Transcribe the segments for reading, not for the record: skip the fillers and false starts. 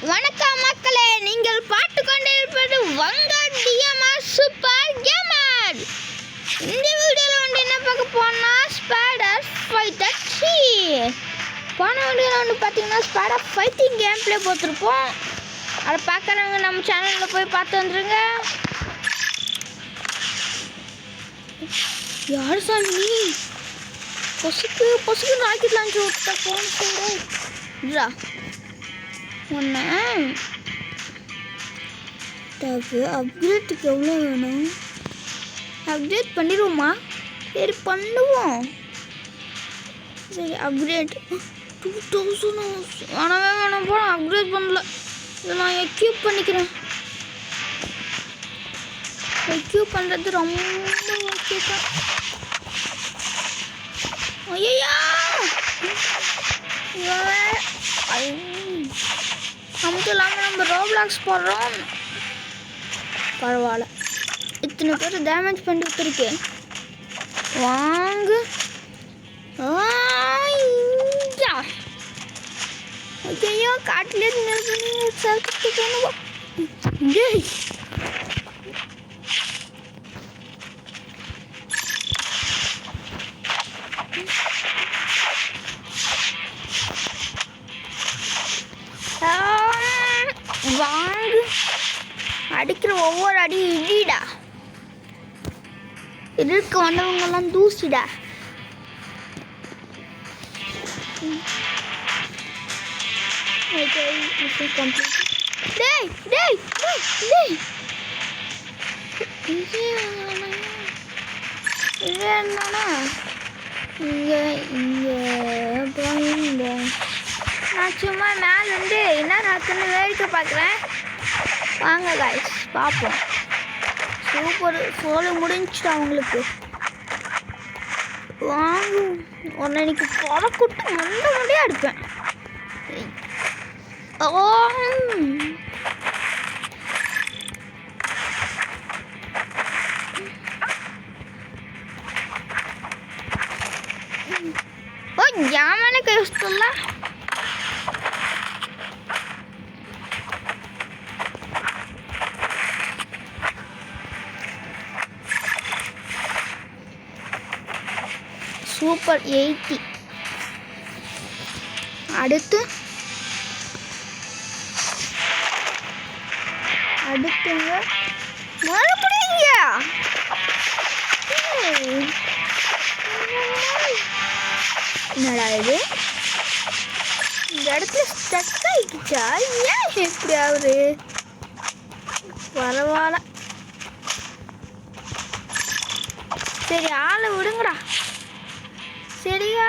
வணக்கம் மக்களே, நீங்கள் பார்த்து கொண்டிருப்பது வங்காட் டிஎம்ஆர் சூப்பர் கேமர். இந்த வீடியோவில் வந்து என்ன பார்க்க போனா ஸ்பைடர் ஃபைட்டர் 3. போன வீடியோவில் வந்து பார்த்தீங்கன்னா ஸ்பைடர் ஃபைட்டிங் கேம் பிளே போட்டிருப்போம். அதை பார்க்குறவங்க நம்ம சேனலில் போய் பார்த்து வந்துருங்க. யார் சாமி பொசுக்கு பொசுக்கு ராக்கெட் லான்ச் விட்டா போன சொல்கிறா ஒன்று அப்கிரேட்டுக்கு எவ்வளோ வேணும்? அப்கிரேட் பண்ணிடுவோமா? சரி பண்ணுவோம். சரி அப்கிரேட் 2000 வேணாம் போல. அப்கிரேட் பண்ணல, இதை நான் எக்யூப் பண்ணிக்கிறேன். எக்யூப் பண்ணுறது ரொம்ப ஓகே தான். ஐயா நமக்கு இல்லாமல் நம்ம ரோப்ளாக்ஸ் போடுறோம். பரவாயில்ல, இத்தனை பேர் டேமேஜ் பண்ணி விட்டுருக்கு. வாங்க ஐயோ காட்டிலேருந்து வாங்க அடிக்கிற ஒவ்வொரு அடி இடிடா. இருக்க வந்தவங்கெல்லாம் தூசிடா. என்னன்னா நான் சும்மா மேல் வந்து என்ன நடக்குன்னு வேடிக்கை பார்க்குறேன். வாங்க காய்ஸ் பார்ப்போம். சூப்பர் சோலை முடிஞ்சிட்டு அவங்களுக்கு. வாங்க ஒன்று இன்னைக்கு புறக்குட்டு முடியா எடுப்பேன். ஓ யாமான கை வச்சுல சூப்பர் 80. அடுத்துங்க மறுபடிங்க என்னடா இது? இந்த இடத்துல ஸ்டக் ஆகிடுச்சா? ஏன் எப்படி ஆகுது? பரவாயில்ல, சரி ஆளை விடுங்கடா. சரியா,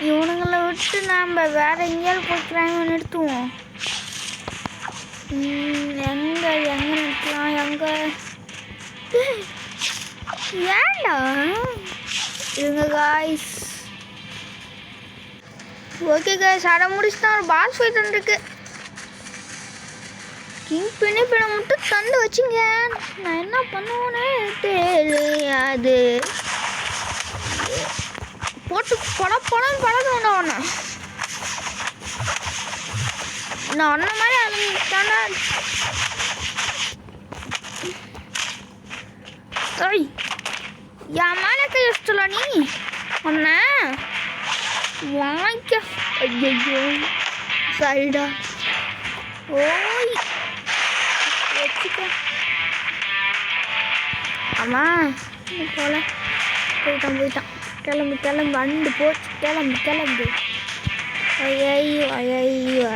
இவனுங்களை விட்டு நாம் வேற எங்கேயாவது போய்க்கிறாங்க நிறுத்துவோம். எங்கே நிறுத்தலாம்? எங்கே ஏண்டா இருங்க காய்ஸ். ஓகே காய்ஸ், அட முடிச்சுதான். ஒரு பாஸ் ஃபைட் இருக்கு. கிங் பின்ன மட்டும் தந்து வச்சுங்க. நான் என்ன பண்ணுவேன்னு தெரியாது. போட்டு படம் பழகணும். ஒன்று நான் ஒன்ன மாதிரி அனுப்பிட்டானா என் மேலே கை வச்சுல நீ ஒன்ன வாங்கிக்க. ஐயோ சரிடா. ஓய் வச்சுக்க. ஆமா போல போயிட்டான். கிளம்பு அண்டு போச்சு. கிளம்பு. ஐயோ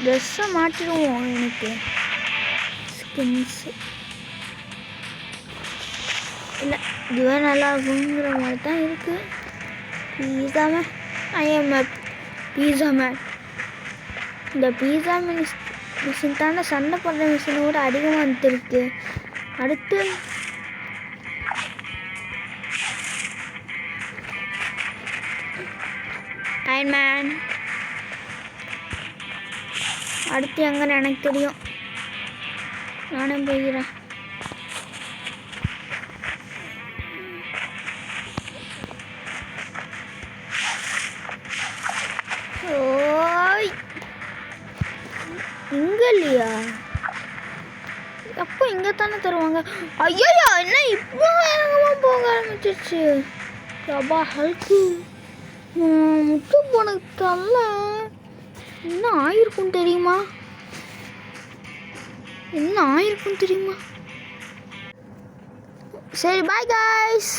ட்ரெஸ்ஸை மாற்றிடுவோம். எனக்கு ஸ்கின்ஸு இல்லை, இதுவே நல்லா இருக்குங்கிற மாதிரி தான் இருக்குது. பீஸா மேன் இந்த பீஸா மிஷின் தானே சண்டை போடுற மிஷினோட அதிகமாக வந்துருக்கு. அடுத்து அயன்மேன். அடுத்து எங்கன்னு எனக்கு தெரியும். நானே போகிறேன். ஓய் இங்கே இல்லையா? அப்போ இங்கே தானே தருவாங்க. ஐயோ என்ன இப்போ வேகமாக போக ஆரம்பிச்சிருச்சு. ரபா ஹல்கு முட்டு போனக்கு தரல. என்ன ஆயிருக்கும் தெரியுமா? சரி பாய் காய்ஸ்.